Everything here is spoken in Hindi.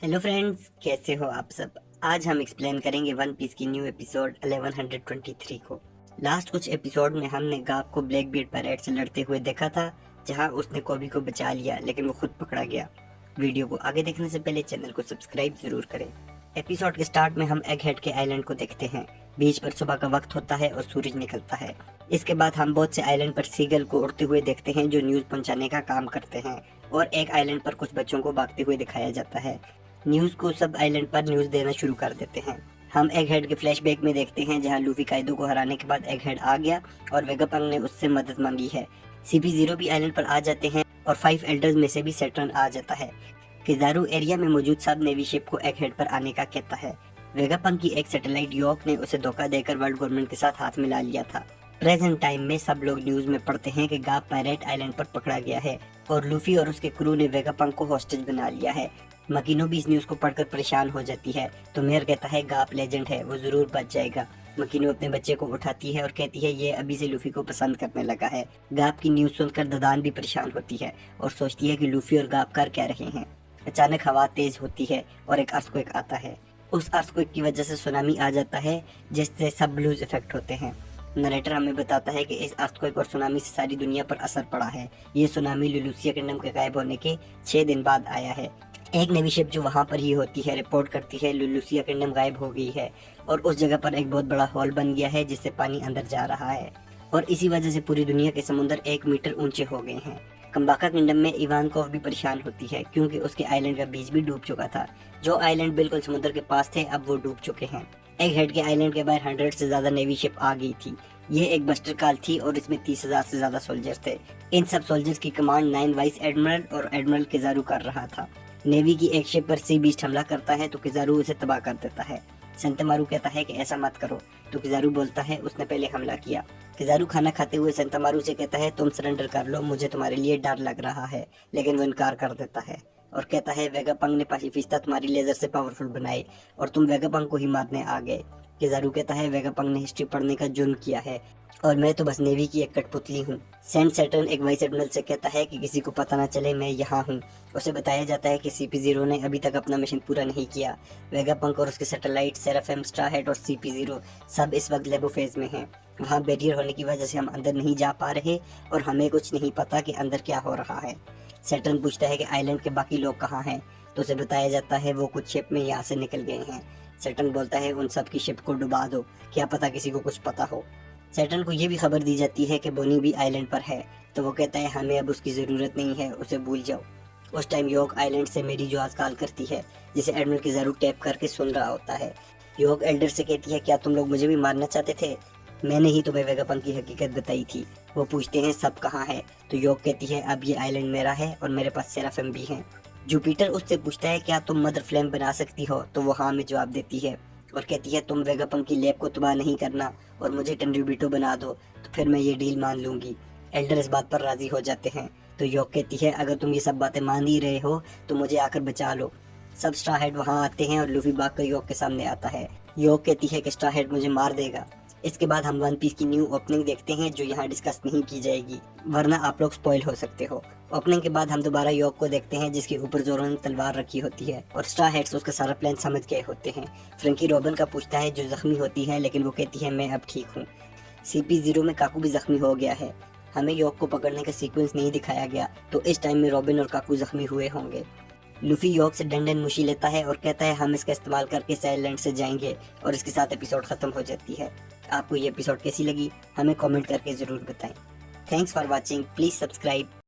हेलो फ्रेंड्स, कैसे हो आप सब। आज हम एक्सप्लेन करेंगे वन पीस की न्यू एपिसोड 1123 को। लास्ट कुछ एपिसोड में हमने गाप को ब्लैक बीड पैरेट से लड़ते हुए देखा था, जहां उसने कोबी को बचा लिया लेकिन वो खुद पकड़ा गया। वीडियो को आगे देखने से पहले चैनल को सब्सक्राइब जरूर करें। एपिसोड के स्टार्ट में हम एग हेड के आइलैंड को देखते हैं। बीच पर सुबह का वक्त होता है और सूरज निकलता है। इसके बाद हम बहुत से आइलैंड पर सीगल को उड़ते हुए देखते हैं जो न्यूज पहुंचाने का काम करते हैं, और एक आइलैंड पर कुछ बच्चों को भागते हुए दिखाया जाता है। न्यूज को सब आइलैंड पर न्यूज देना शुरू कर देते हैं। हम एग हेड के फ्लैशबैक में देखते हैं जहां लूफी काइदो को हराने के बाद एग हेड आ गया और वेगापंग ने उससे मदद मांगी है। CP0 भी आइलैंड पर आ जाते हैं और 5 एल्डर्स में से भी सैटर्न आ जाता है। किजारू एरिया में मौजूद सब नेवी शिप को एग हेड पर आने का कहता है। वेगापंग की एक सैटेलाइट यॉर्क ने उसे धोखा देकर वर्ल्ड गवर्नमेंट के साथ हाथ मिला लिया था। प्रेजेंट टाइम में सब लोग न्यूज में पढ़ते हैं कि गाप पायरेट आइलैंड पर पकड़ा गया है और लूफी और उसके क्रू ने वेगापंग को हॉस्टेज बना लिया है। मकीनो भी इस न्यूज को पढ़कर परेशान हो जाती है, तो मेयर कहता है गाप लेजेंड है, वो जरूर बच जाएगा। मकीनो अपने बच्चे को उठाती है और कहती है ये अभी से लूफी को पसंद करने लगा है। गाप की न्यूज सुनकर ददान भी परेशान होती है और सोचती है कि लूफी और गाप कर क्या रहे हैं। अचानक हवा तेज होती है और एक अर्थक्वेक आता है। उस अर्थक्वेक की वजह से सुनामी आ जाता है, जिससे सब ब्लूज इफेक्ट होते हैं। नरेटर हमें बताता है कि इस अर्थक्वेक और सुनामी से सारी दुनिया पर असर पड़ा है। ये सुनामी लुलूसिया किंगडम के गायब होने के 6 दिन बाद आया है। एक नेवी शिप जो वहां पर ही होती है रिपोर्ट करती है लुलूसिया किंगडम गायब हो गई है और उस जगह पर एक बहुत बड़ा हॉल बन गया है जिससे पानी अंदर जा रहा है, और इसी वजह से पूरी दुनिया के समुद्र 1 मीटर ऊंचे हो गए हैं। कंबाका किंगडम में इवानकोव भी परेशान होती है क्योंकि उसके आइलैंड का बीच भी डूब चुका था। जो आइलैंड बिल्कुल समुद्र के पास थे अब वो डूब चुके हैं। एग हेड के आइलैंड के बाहर 100 से ज्यादा नेवी शिप आ गई थी। ये एक बस्टर कॉल थी और इसमें 30,000 से ज्यादा सोल्जर्स थे। इन सब सोल्जर्स की कमांड 9 वाइस एडमिरल और एडमिरल किजारू कर रहा था। नेवी की एक शिप पर सी बीस्ट हमला करता है तो किजारू उसे तबाह कर देता है। संतमारू कहता है कि ऐसा मत करो, तो किजारू बोलता है उसने पहले हमला किया। किजारू खाना खाते हुए संतमारू से कहता है तुम सरेंडर कर लो, मुझे तुम्हारे लिए डर लग रहा है, लेकिन वो इनकार कर देता है और कहता है वेगापंग ने पासिफिस्ता तुम्हारी लेजर से पावरफुल बनाए और तुम वेगापंग को ही मारने आ गए। किजारू कहता है वेगापंग ने हिस्ट्री पढ़ने का जुर्म किया है और मैं तो बस नेवी की एक कठपुतली हूँ। सेंट सैटर्न एक वाइस एडमिरल से कहता है कि किसी को पता ना चले मैं यहाँ हूँ। उसे बताया जाता है कि CP0 ने अभी तक अपना मिशन पूरा नहीं किया। वेगापंक और उसके सैटेलाइट सेराफिम, स्टारहेड और CP0 सब इस वक्त लेबो फेज में हैं। वहाँ बैरियर होने की वजह से हम अंदर नहीं जा पा रहे और हमें कुछ नहीं पता कि अंदर क्या हो रहा है। सैटर्न पूछता है कि आइलैंड के बाकी लोग कहाँ हैं, तो उसे बताया जाता है वो कुछ शिप में यहाँ से निकल गए हैं। सैटर्न बोलता है उन सब की शिप को डुबा दो, क्या पता किसी को कुछ पता हो। सैटर्न को ये भी खबर दी जाती है कि बोनी भी आइलैंड पर है, तो वो कहता है हमें अब उसकी ज़रूरत नहीं है, उसे भूल जाओ। उस टाइम योक आइलैंड से मेरी जहाज कॉल करती है, जिसे एडमिरल की जरूर टैप करके सुन रहा होता है। योक एल्डर से कहती है क्या तुम लोग मुझे भी मारना चाहते थे, मैंने ही तुम्हें वेगापंक की हकीकत बताई थी। वो पूछते हैं सब कहाँ है, तो योक कहती है अब ये आइलैंड मेरा है और मेरे पास सेराफिम भी है। जुपिटर उससे पूछता है क्या तुम मदर फ्लेम बना सकती हो, तो वो हाँ में जवाब देती है और कहती है तुम वेगापंक की लैब को तबाह नहीं करना और मुझे टेंड्यूबिटो बना दो, तो फिर मैं ये डील मान लूंगी। एल्डर इस बात पर राजी हो जाते हैं, तो योक कहती है अगर तुम ये सब बातें मान ही रहे हो तो मुझे आकर बचा लो। सब स्टारहेड वहाँ आते हैं और लूफी भाग कर योक के सामने आता है। योक कहती है कि स्टारहेड मुझे मार देगा। इसके बाद हम वन पीस की न्यू ओपनिंग देखते हैं जो यहाँ डिस्कस नहीं की जाएगी, वरना आप लोग स्पॉइल हो सकते हो। ओपनिंग के बाद हम दोबारा योक को देखते हैं जिसके ऊपर जोरो ने तलवार रखी होती है और स्टार हेड्स उसका सारा प्लान समझ गए होते हैं। फ्रेंकी रॉबिन का पूछता है जो जख्मी होती है, लेकिन वो कहती है मैं अब ठीक हूँ। CP0 में काकू भी जख्मी हो गया है। हमें योक को पकड़ने का सीक्वेंस नहीं दिखाया गया, तो इस टाइम में रॉबिन और काकू जख्मी हुए होंगे। लूफी योक से डंडन मुशी लेता है और कहता है हम इसका इस्तेमाल करके साइलैंड से जाएंगे, और इसके साथ एपिसोड खत्म हो जाती है। आपको ये एपिसोड कैसी लगी हमें कमेंट करके जरूर बताएं। Thanks for watching, please subscribe.